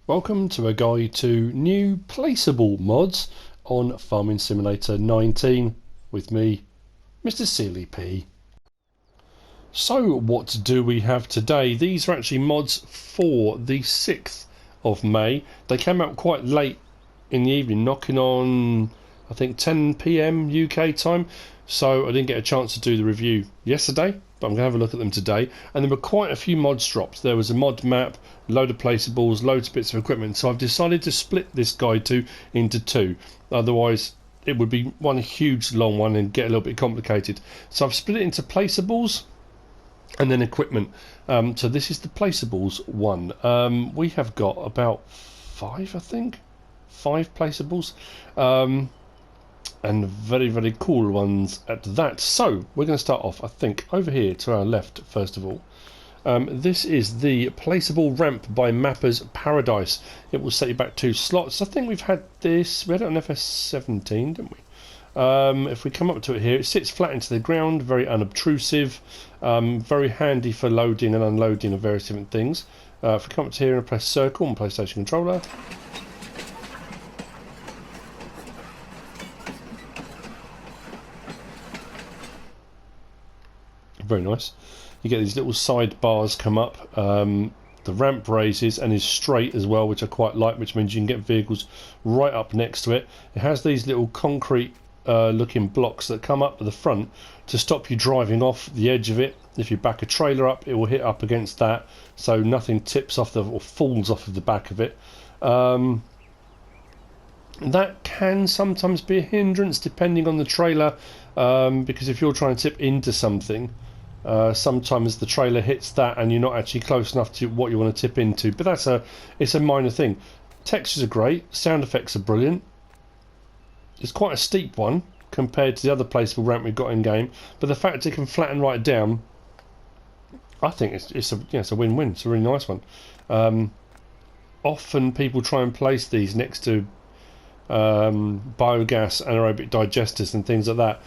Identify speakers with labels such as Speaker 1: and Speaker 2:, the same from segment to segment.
Speaker 1: Welcome to a guide to new placeable mods on Farming Simulator 19 with me, MrSealyp. So what do we have today? These are actually mods for the 6th of May. They came out quite late in the evening, knocking on I think 10 PM UK time, so I didn't get a chance to do the review yesterday, but I'm going to have a look at them today. And there were quite a few mods dropped. There was a mod map, load of placeables, loads of bits of equipment, so I've decided to split this guide into two. Otherwise it would be one huge long one and get a little bit complicated. So I've split it into placeables and then equipment. So this is the placeables one. We have got about five placeables, and very cool ones at that. So we're going to start off, I think, over here to our left first of all. This is the placeable ramp by Mapper's Paradise. It will set you back 2 slots. I think we've had this, we had it on FS17, didn't we? If we come up to it here, it sits flat into the ground, very unobtrusive, very handy for loading and unloading of various different things. If we come up to here and press circle on PlayStation controller, very nice. You get these little side bars come up. The ramp raises and is straight as well, which I quite like, which means you can get vehicles right up next to it. It has these little concrete looking blocks that come up to the front to stop you driving off the edge of it. If you back a trailer up, it will hit up against that, so nothing tips off or falls off of the back of it. That can sometimes be a hindrance depending on the trailer, because if you're trying to tip into something, sometimes the trailer hits that and you're not actually close enough to what you want to tip into. But it's a minor thing. Textures are great, sound effects are brilliant. It's quite a steep one compared to the other placeable ramp we've got in game, but the fact it can flatten right down, I think it's a win-win. It's a really nice one. Often people try and place these next to biogas anaerobic digesters and things like that.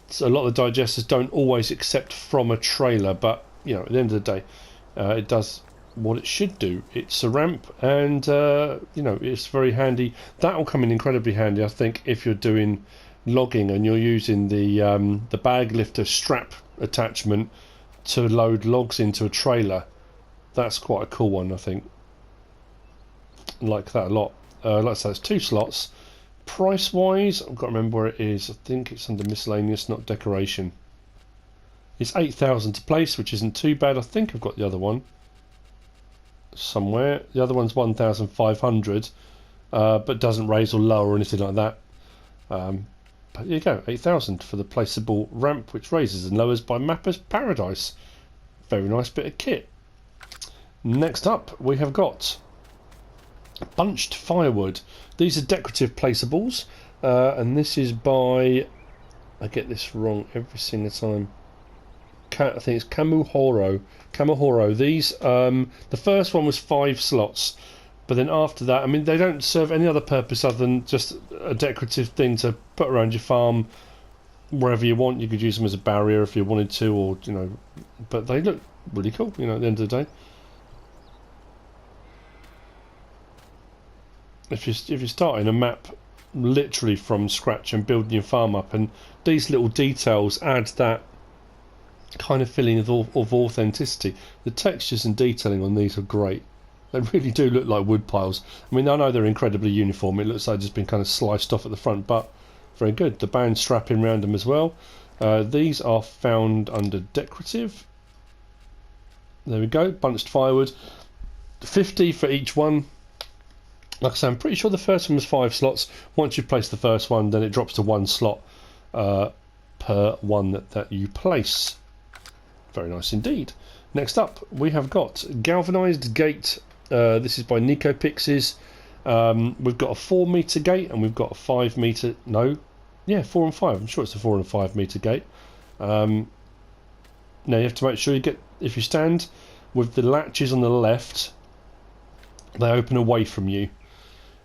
Speaker 1: So a lot of the digesters don't always accept from a trailer, but at the end of the day, it does what it should do. It's a ramp, and it's very handy. That will come in incredibly handy, I think, if you're doing logging and you're using the bag lifter strap attachment to load logs into a trailer. That's quite a cool one, I think. I like that a lot. Like I say, it's 2 slots. Price wise, I've got to remember where it is. I think it's under miscellaneous, not decoration. It's 8,000 to place, which isn't too bad. I think I've got the other one somewhere. The other one's 1,500, but doesn't raise or lower or anything like that. But here you go, 8,000 for the placeable ramp, which raises and lowers by Mapper's Paradise. Very nice bit of kit. Next up, we have got bunched firewood. These are decorative placeables, and this is by, I get this wrong every single time, I think it's Kamuhoro. These, the first one was 5 slots, but then after that, I mean, they don't serve any other purpose other than just a decorative thing to put around your farm wherever you want. You could use them as a barrier if you wanted to, or but they look really cool, at the end of the day. If you're starting a map literally from scratch and building your farm up, and these little details add that kind of feeling of authenticity. The textures and detailing on these are great. They really do look like wood piles. I mean, I know they're incredibly uniform. It looks like they've just been kind of sliced off at the front, but very good. The band strapping around them as well. These are found under decorative. There we go. Bunched firewood. 50 for each one. Like I say, I'm pretty sure the first one was 5 slots. Once you place the first one, then it drops to 1 slot per one that you place. Very nice indeed. Next up, we have got galvanized gate. This is by NicoPix's. We've got a 4 meter gate and we've got a 5 meter. No, yeah, 4 and 5. I'm sure it's a 4 and 5 meter gate. Now you have to make sure you get, if you stand with the latches on the left, they open away from you.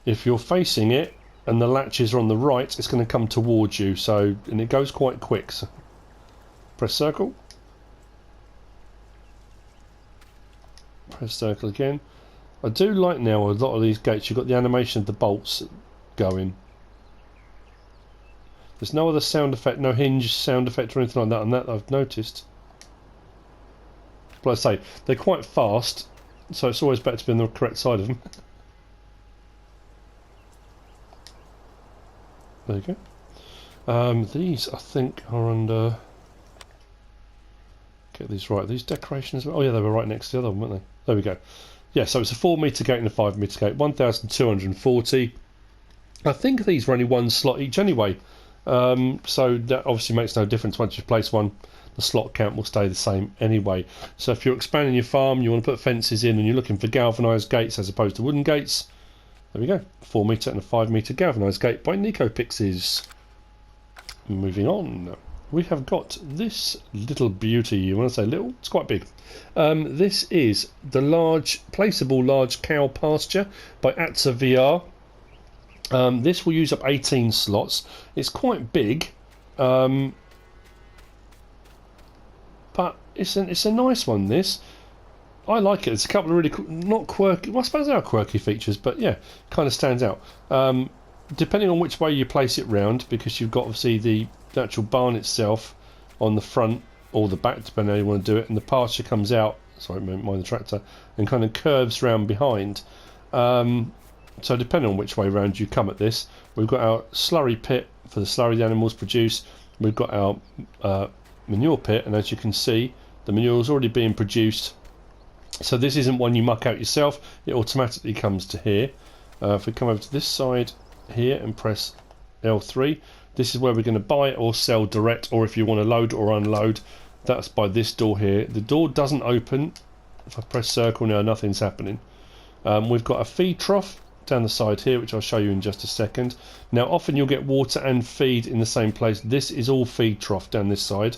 Speaker 1: If you're facing it and the latches are on the right, it's going to come towards you. So, and it goes quite quick. So press circle. Press circle again. I do like now a lot of these gates you've got the animation of the bolts going. There's no other sound effect, no hinge sound effect or anything like that on that I've noticed. But like I say, they're quite fast, so it's always better to be on the correct side of them. There you go. These I think are under... Get these right. These decorations... Oh yeah, they were right next to the other one, weren't they? There we go. Yeah, so it's a 4 metre gate and a 5 metre gate. 1,240. I think these were only one slot each anyway. So that obviously makes no difference. Once you place one, the slot count will stay the same anyway. So if you're expanding your farm, you want to put fences in and you're looking for galvanised gates as opposed to wooden gates, there we go. 4 metre and a 5 metre galvanised gate by NicoPixes. Moving on. We have got this little beauty. When I say little, it's quite big. This is the placeable large cow pasture by AtzeVR. This will use up 18 slots. It's quite big, but it's a nice one. This I like it. It's a couple of really not quirky. Well, I suppose they are quirky features, but yeah, kind of stands out. Depending on which way you place it round, because you've got obviously the actual barn itself on the front or the back, depending on how you want to do it, and the pasture comes out. Sorry, mind the tractor, and kind of curves round behind. So depending on which way round you come at this, we've got our slurry pit for the slurry the animals produce. We've got our manure pit, and as you can see, the manure is already being produced. So this isn't one you muck out yourself. It automatically comes to here. If we come over to this side here and press L3, this is where we're going to buy or sell direct, or if you want to load or unload, that's by this door here. The door doesn't open. If I press circle now, nothing's happening. We've got a feed trough down the side here, which I'll show you in just a second. Now often you'll get water and feed in the same place. This is all feed trough down this side.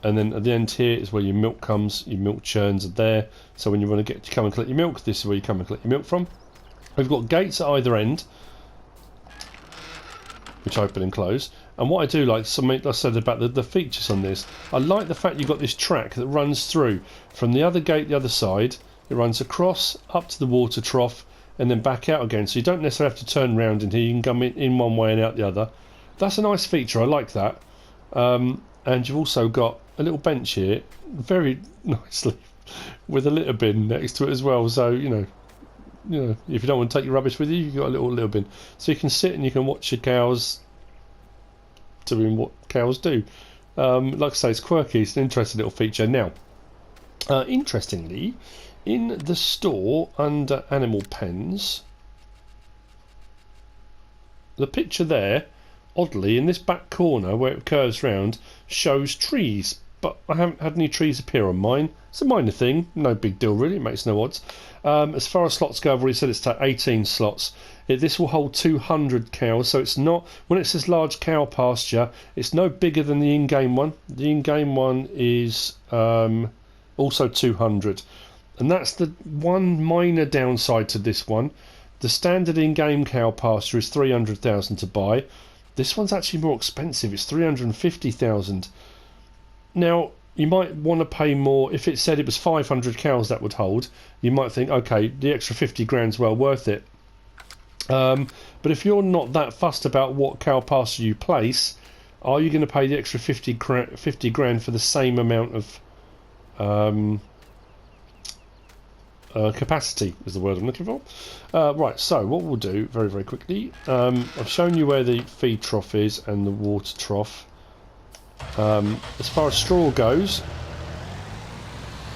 Speaker 1: And then at the end here is where your milk comes. Your milk churns are there. So when you want to come and collect your milk, this is where you come and collect your milk from. We've got gates at either end, which open and close. And what I do like, something I said about the features on this, I like the fact you've got this track that runs through from the other gate, the other side. It runs across, up to the water trough, and then back out again. So you don't necessarily have to turn around in here. You can come in one way and out the other. That's a nice feature. I like that. And you've also got a little bench here, very nicely, with a litter bin next to it as well. So you know, if you don't want to take your rubbish with you, you've got a little litter bin. So you can sit and you can watch your cows doing what cows do. Like I say, it's quirky. It's an interesting little feature. Now, interestingly, in the store under animal pens, the picture there, oddly, in this back corner where it curves round, shows trees, but I haven't had any trees appear on mine. It's a minor thing, no big deal really, it makes no odds. As far as slots go, I've already said it's 18 slots. This will hold 200 cows, so it's not, when it says large cow pasture, it's no bigger than the in-game one. The in-game one is also 200. And that's the one minor downside to this one. The standard in-game cow pasture is 300,000 to buy. This one's actually more expensive. It's 350,000. Now, you might want to pay more. If it said it was 500 cows that would hold, you might think, okay, the extra 50 grand's well worth it. But if you're not that fussed about what cow pasture you place, are you going to pay the extra 50 grand for the same amount of capacity is the word I'm looking for. Right, so what we'll do very, very quickly, I've shown you where the feed trough is and the water trough. As far as straw goes,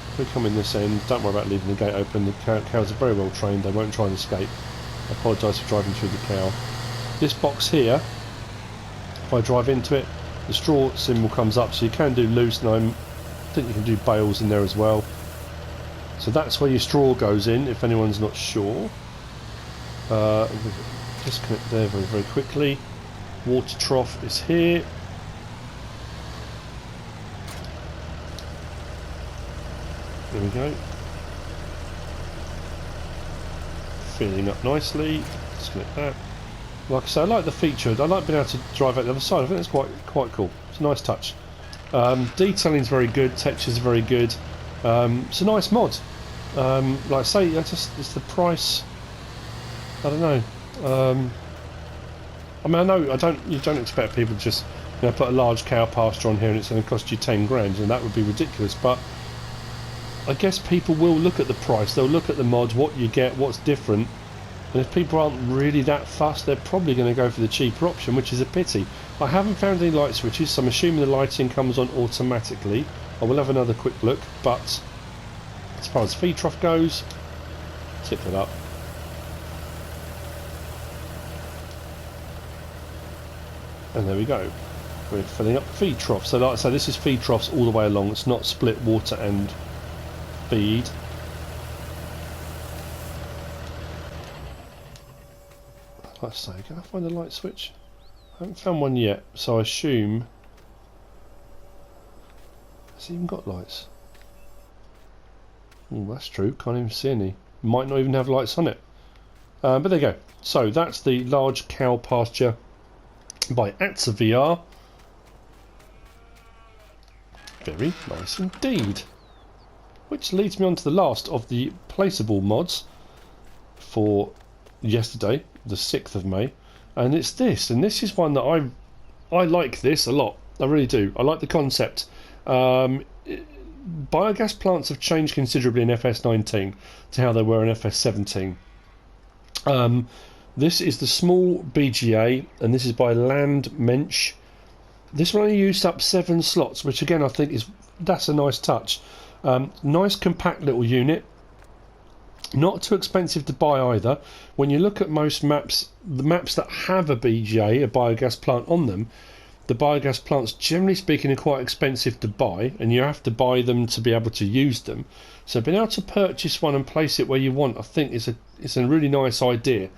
Speaker 1: if we come in this end, don't worry about leaving the gate open. The cows are very well trained, they won't try and escape. I apologise for driving through the cow. This box here, if I drive into it, the straw symbol comes up, so you can do loose, and I think you can do bales in there as well. So that's where your straw goes in, if anyone's not sure. Disconnect there very, very quickly. Water trough is here. There we go. Filling up nicely. Disconnect that. Like I say, I like the feature. I like being able to drive out the other side. I think it's quite cool. It's a nice touch. Detailing's very good. Texture's very good. It's a nice mod. Like I say, it's the price. I don't know. I mean, I know you don't expect people to just put a large cow pasture on here and it's going to cost you 10 grand, and that would be ridiculous. But I guess people will look at the price. They'll look at the mod, what you get, what's different. And if people aren't really that fussed, they're probably going to go for the cheaper option, which is a pity. I haven't found any light switches, so I'm assuming the lighting comes on automatically. I will have another quick look, but as far as feed trough goes, tip it up. And there we go. We're filling up the feed trough. So like I say, this is feed troughs all the way along. It's not split water and feed. Like I say, can I find a light switch? I haven't found one yet, so I assume... Has it even got lights? Oh, that's true. Can't even see any. Might not even have lights on it. But there you go. So that's the large cow pasture by AtzeVR. Very nice indeed. Which leads me on to the last of the placeable mods for yesterday, the 6th of May, and it's this, and this is one that I like this a lot. I really do. I like the concept. Biogas plants have changed considerably in FS19 to how they were in FS17. This is the small BGA, and this is by Landmensch. This one only used up 7 slots, which again I think that's a nice touch. Nice compact little unit. Not too expensive to buy either. When you look at most maps, the maps that have a BGA, a biogas plant on them, the biogas plants generally speaking are quite expensive to buy, and you have to buy them to be able to use them. So being able to purchase one and place it where you want, I think is a really nice idea.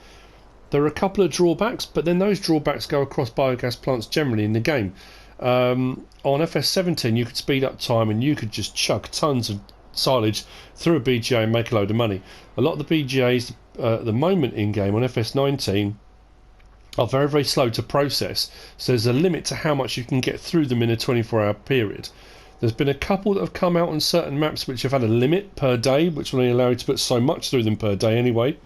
Speaker 1: There are a couple of drawbacks, but then those drawbacks go across biogas plants generally in the game. On FS17 you could speed up time and you could just chuck tons of silage through a BGA and make a load of money. A lot of the BGAs at the moment in game on FS19 are very, very slow to process, so there's a limit to how much you can get through them in a 24-hour period. There's been a couple that have come out on certain maps which have had a limit per day, which will only allow you to put so much through them per day anyway.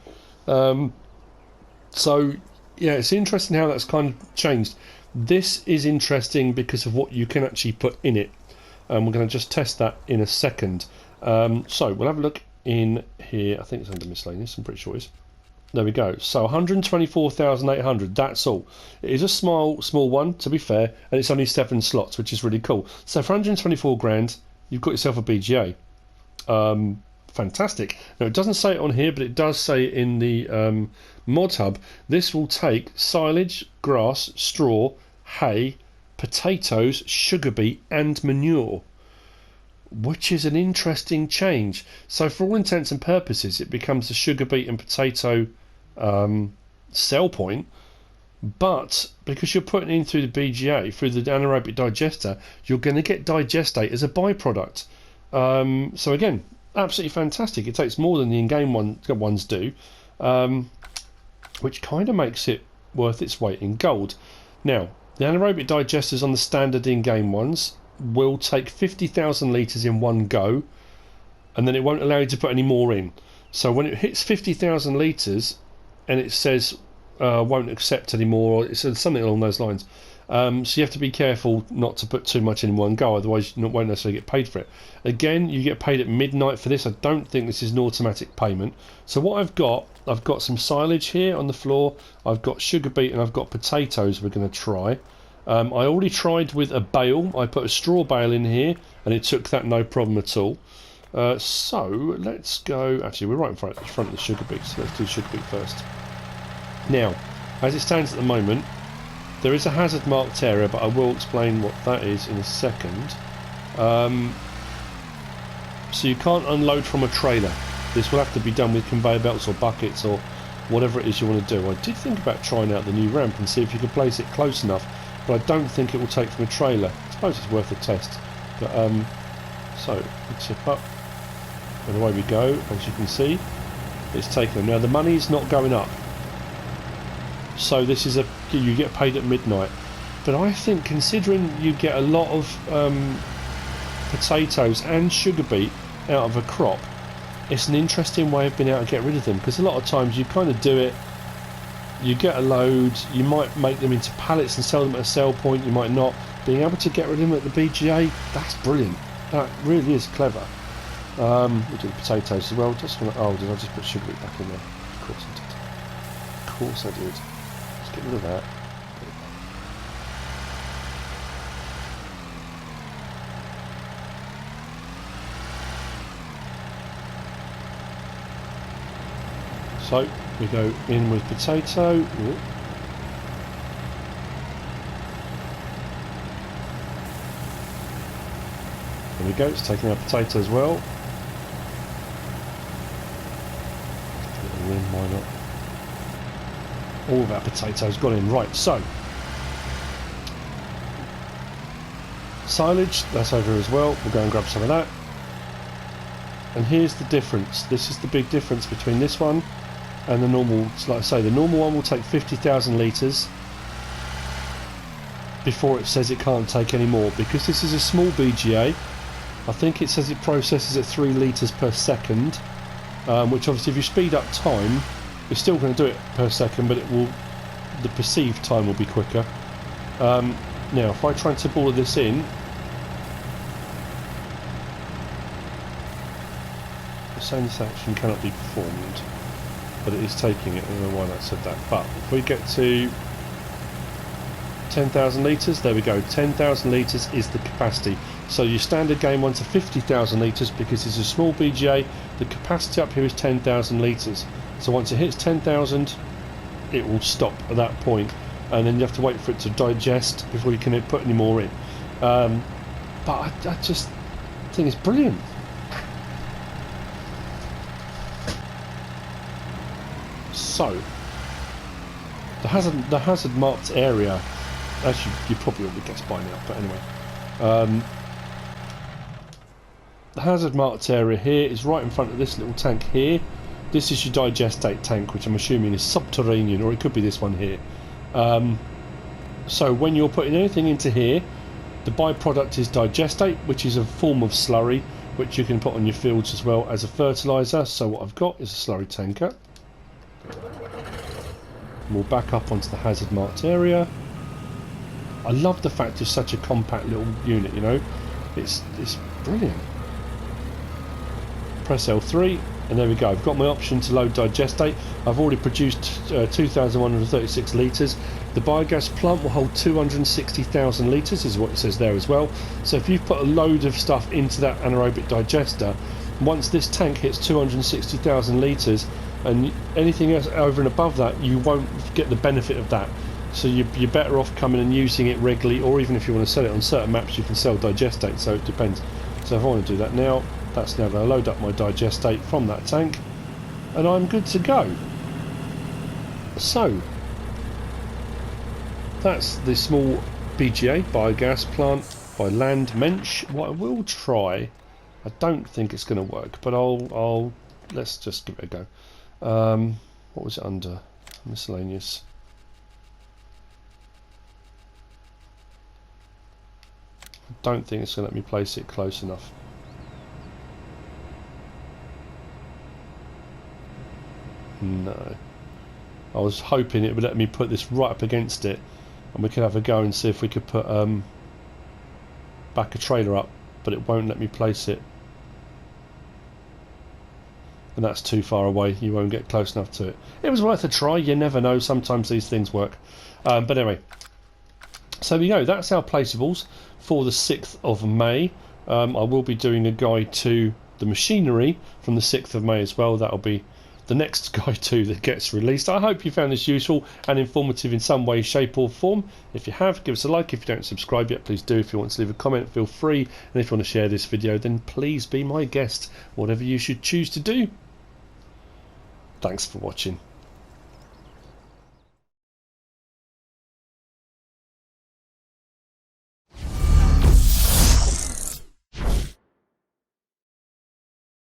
Speaker 1: So yeah, it's interesting how that's kind of changed. This is interesting because of what you can actually put in it, and we're going to just test that in a second. So we'll have a look in here. I think it's under miscellaneous, I'm pretty sure it is. There we go. So 124,800, that's all. It is a small one, to be fair, and it's only 7 slots, which is really cool. So for 124 grand, you've got yourself a BGA. Fantastic. Now it doesn't say it on here, but it does say in the Modhub. This will take silage, grass, straw, hay, potatoes, sugar beet and manure, which is an interesting change. So for all intents and purposes it becomes the sugar beet and potato sell point, but because you're putting in through the BGA, through the anaerobic digester, you're going to get digestate as a byproduct. So again, absolutely fantastic. It takes more than the in-game ones do, which kind of makes it worth its weight in gold. Now, the anaerobic digesters on the standard in-game ones will take 50,000 litres in one go, and then it won't allow you to put any more in. So when it hits 50,000 litres and it says won't accept any more, or it says something along those lines, so you have to be careful not to put too much in one go, otherwise you won't necessarily get paid for it. Again, you get paid at midnight for this. I don't think this is an automatic payment. So what I've got some silage here on the floor, I've got sugar beet and I've got potatoes we're going to try. I already tried with a bale. I put a straw bale in here and it took that no problem at all. So let's go, actually we're right in front of the sugar beet, so let's do sugar beet first. Now, as it stands at the moment, there is a hazard marked area, but I will explain what that is in a second. So you can't unload from a trailer. This will have to be done with conveyor belts or buckets or whatever it is you want to do. I did think about trying out the new ramp and see if you could place it close enough, but I don't think it will take from a trailer. I suppose it's worth a test. But so we tip up and away we go. As you can see, it's taken them. Now the money's not going up, so this is you get paid at midnight. But I think considering you get a lot of potatoes and sugar beet out of a crop, it's an interesting way of being able to get rid of them, because a lot of times you kind of do it, you get a load, you might make them into pallets and sell them at a sell point, you might not. Being able to get rid of them at the BGA, that's brilliant. That really is clever. We do the potatoes as well. Just want to, oh, did I just put sugar beet back in there? Of course I did. Of course I did. Let's get rid of that. So we go in with potato. Ooh. There we go, it's taking our potato as well. Why not? All of our potatoes got in. Right, so silage, that's over as well. We'll go and grab some of that. And here's the difference. This is the big difference between this one and the normal. Like I say, the normal one will take 50,000 litres before it says it can't take any more, because this is a small BGA. I think it says it processes at 3 litres per second, which obviously if you speed up time, you're still going to do it per second, but it will, the perceived time will be quicker. Now if I try and tip all of this in, the same action cannot be performed, but it is taking it. I don't know why that said that, but if we get to 10,000 litres, there we go, 10,000 litres is the capacity. So your standard game ones are 50,000 litres, because it's a small BGA, the capacity up here is 10,000 litres. So once it hits 10,000, it will stop at that point, and then you have to wait for it to digest before you can put any more in. But I just think it's brilliant. So the hazard marked area, as you probably already guessed by now, but anyway, the hazard marked area here is right in front of this little tank here. This is your digestate tank, which I'm assuming is subterranean, or it could be this one here. So when you're putting anything into here, the byproduct is digestate, which is a form of slurry, which you can put on your fields as well as a fertiliser. So what I've got is a slurry tanker. We'll back up onto the hazard marked area. I love the fact it's such a compact little unit, you know. It's brilliant. Press L3 and there we go. I've got my option to load digestate. I've already produced 2,136 litres. The biogas plant will hold 260,000 litres, is what it says there as well. So if you've put a load of stuff into that anaerobic digester, once this tank hits 260,000 litres, and anything else over and above that, you won't get the benefit of that. So you're better off coming and using it regularly, or even if you want to sell it on certain maps, you can sell digestate, so it depends. So if I want to do that now, that's now going to load up my digestate from that tank, and I'm good to go. So that's the small BGA biogas plant by Landmensch. What I will try, I don't think it's going to work, but I'll let's just give it a go. What was it under? Miscellaneous. I don't think it's going to let me place it close enough. No. I was hoping it would let me put this right up against it and we could have a go and see if we could put back a trailer up, but it won't let me place it. And that's too far away, you won't get close enough to it. It was worth a try, you never know, sometimes these things work. But anyway, so there we go, that's our placeables for the 6th of May. I will be doing a guide to the machinery from the 6th of May as well. That'll be the next guide to that gets released. I hope you found this useful and informative in some way, shape or form. If you have, give us a like. If you don't subscribe yet, please do. If you want to leave a comment, feel free. And if you want to share this video, then please be my guest, whatever you should choose to do. Thanks for watching.